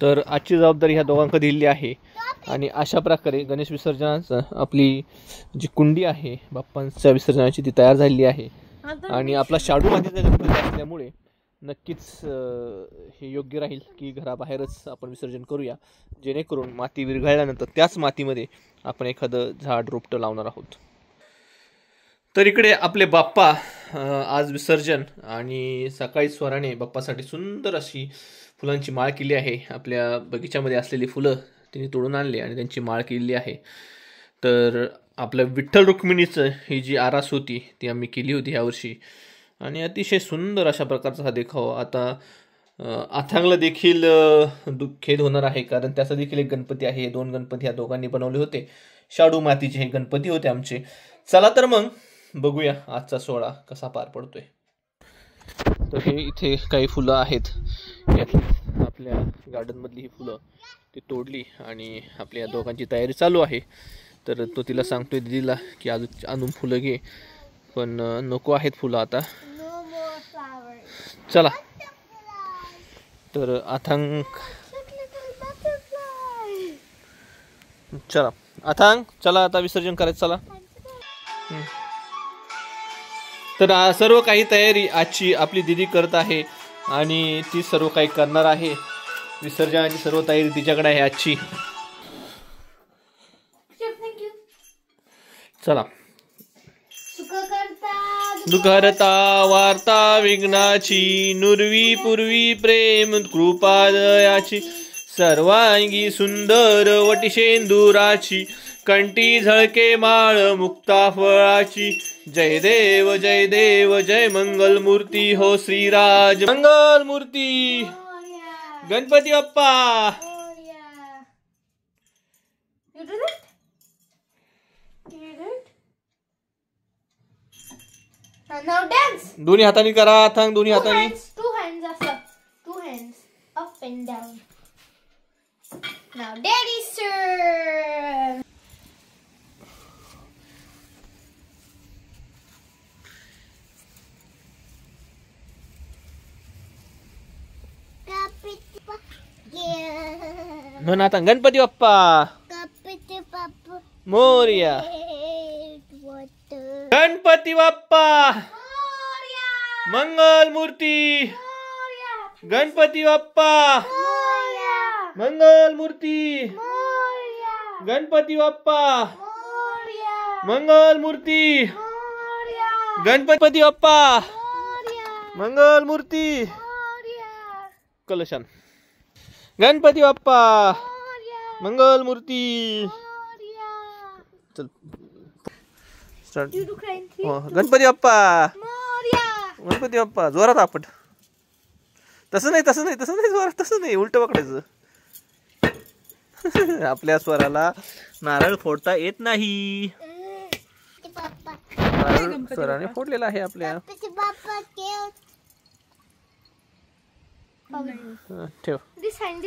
तर आजची जबाबदारी ह्या दोघांकडे दिलेली आहे आणि अशा प्रकारे गणेश विसर्जनाचं आपली जी कुंडी आहे बाप्पांच्या विसर्जनाची ती तयार झालेली आहे आणि आपला शाडू मातीचा गणपती असल्यामुळे नक्कीच हे योग्य राहील की घराबाहेरच आपण विसर्जन करूया, जेणेकरून माती विरघळल्यानंतर त्याच मातीमध्ये आपण एखादं झाड रोपटं लावणार आहोत. तर इकडे आपले बाप्पा आज विसर्जन आणि सकाळी स्वराने बाप्पासाठी सुंदर अशी फुलांची माळ केली आहे. आपल्या बगीच्यामध्ये असलेली फुलं तिने तोडून आणली आणि त्यांची माळ केलेली आहे. तर आपल्या विठ्ठल रुक्मिणीचं ही जी आरास होती ती आम्ही केली होती ह्यावर्षी आणि अतिशय सुंदर अशा प्रकारचा हा देखावा. आता अथांगला देखील खेद होणार आहे, कारण त्याचा देखील एक गणपती आहे. 2 गणपती ह्या दोघांनी बनवले होते. शाडू मातीचे हे गणपती होते आमचे. चला तर मग बघूया आजचा सोहळा कसा पार पडतोय. तर हे इथे काही फुलं आहेत, यातली आपल्या गार्डनमधली ही फुलं ती तोडली आणि आपल्या दोघांची तयारी चालू आहे. तर तो तिला सांगतोय दीदीला की आणून फुलं घे, पण नको आहेत फुलं आता. चला तर अथांग, चला अथांग, चला आता विसर्जन करायचं. चला. तर सर्व काही तयारी आजची आपली दीदी करत आहे आणि ती सर्व काही करणार आहे. विसर्जनाची सर्व तयारी तिच्याकडे आहे आजची. चला. दुःखहर्ता वार्ता विघ्नाची, नुरवी पूर्वी प्रेम कृपादयाची, सर्वांगी सुंदर वटिशेंदुराची, कंठी झळके माळ मुक्ता फळाची, जय देव जय देव जय मंगल मूर्ती हो श्रीराज मंगल मूर्ती गणपती बाप्पा. Now dance. दोन्ही हातांनी करा. अथांग दोन्ही हातांनी. Two hands up. 2 hands up and down. Now daddy's turn. म्हणून आता गणपती बाप्पा मोरया. गणपती बाप्पा मंगल मूर्ती. गणपती बाप्पा मंगल मूर्ती. गणपती बाप्पा मंगल मूर्ती. गणपती बाप्पा मंगल मूर्ती. कलशान. गणपती बाप्पा मंगल मूर्ती. चल स्टार्ट. गणपती बाप्पा. गणपती बाप्पा जोरात आपट. तसं नाही जोरात, तसं नाही, उलट पकडायचं. आपल्या स्वराला नारळ फोडता येत नाही. नारळ स्वराने फोडलेला आहे आपल्या. ठेव. This hand.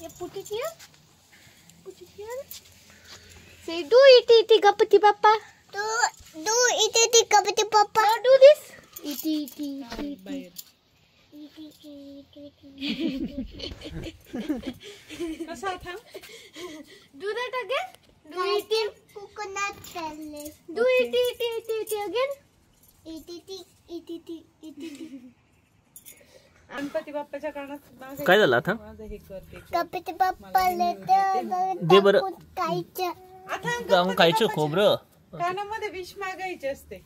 Yeah, put it here. Say, do it, Gapati Papa. Do it, Gapati Papa. Now do this. It. Kasa tha? Do that again. Do it. Coconut salad. Do it again. It. Ganpati बाप्पाच्या कानात काय झालं आता? गणपती बाप्पाला दे बरं. खायचं खोबरं कानामध्ये विष मागायचे असते.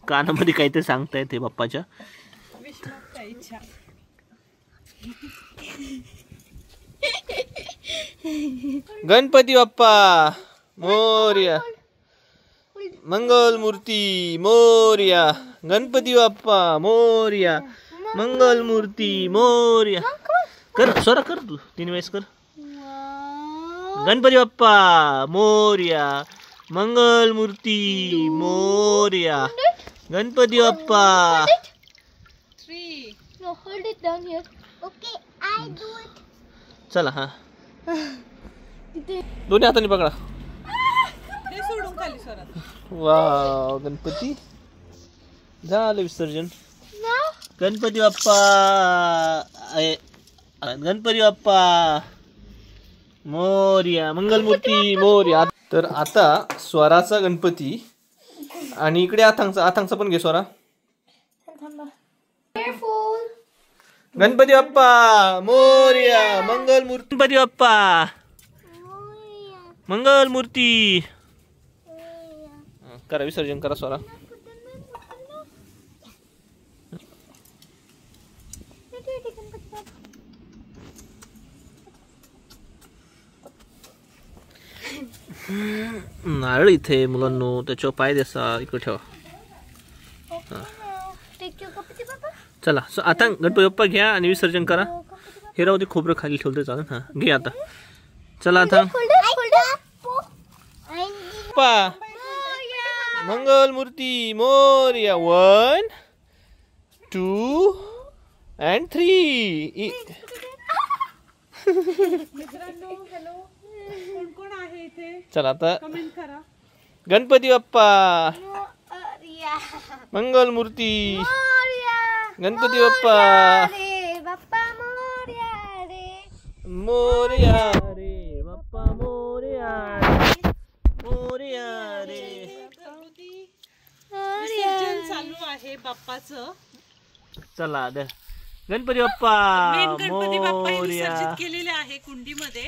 कानामध्ये काहीतरी सांगता येते बाप्पाच्या. विष मागता इच्छा. गणपती बाप्पा मोरया. मंगल मूर्ती मोरया. गणपती बाप्पा मोरया. मंगल मूर्ती मोरया. कर स्वरा कर, तू 3 वेळेस कर. गणपती बाप्पा मोरया. मंगल मूर्ती Morya. Ganpati Bappa. 3. No, hold it down here. Okay, I do it. चला. हा दोन्ही हातांनी पकडा. ते सोडून खाली स्वरात. वाव गणपती. झालं विसर्जन. Now, गणपती बाप्पा गणपती बाप्पा मोरया, मंगलमूर्ती मोरया. तर आता स्वराचा गणपती आणि इकडे आथांगचा पण घे स्वरा. careful. गणपती बाप्पा मोरया, मंगलमूर्ती. गणपती बाप्पा मंगलमूर्ती. करा विसर्जन करा स्वरा. नारळ इथे मुलांनो, त्याच्यावर पाय द्यासा, इकडे ठेवा. Take your Gopati Baba. चला आता गणपती बाप्पा घ्या आणि विसर्जन करा. हे राहू दे, खोबरं खाली ठेवलं चालेल. हा घे आता. चला आता बाप्पा मंगलमूर्ती मोरया. 1 2 and 3. मित्रांनो हॅलो, कोण कोण आहे इथे चला आता कमेंट करा. Ganpati Bappa Moria. Mangalmurti. Moria. Ganpati Bappa Re Bappa Moria re. Morya रे बाप्पा मोरया रे, मोरया रे. गणपती विसर्जन चालू आहे बाप्पाचं. चला द्या गणपती बाप्पा मेन गणपती बाप्पा हे मोरया. विसर्जित केलेले आहे कुंडीमध्ये.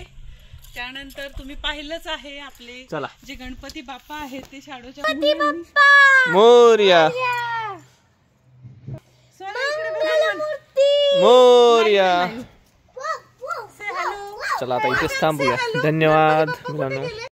त्यानंतर तुम्ही पाहिलंच आहे आपले चला जे गणपती बाप्पा आहेत ते शाडूच्या Bappa. Morya Morya. Whoa, whoa. Hello. चला आता इथेच थांबूया. धन्यवाद मुलांनो.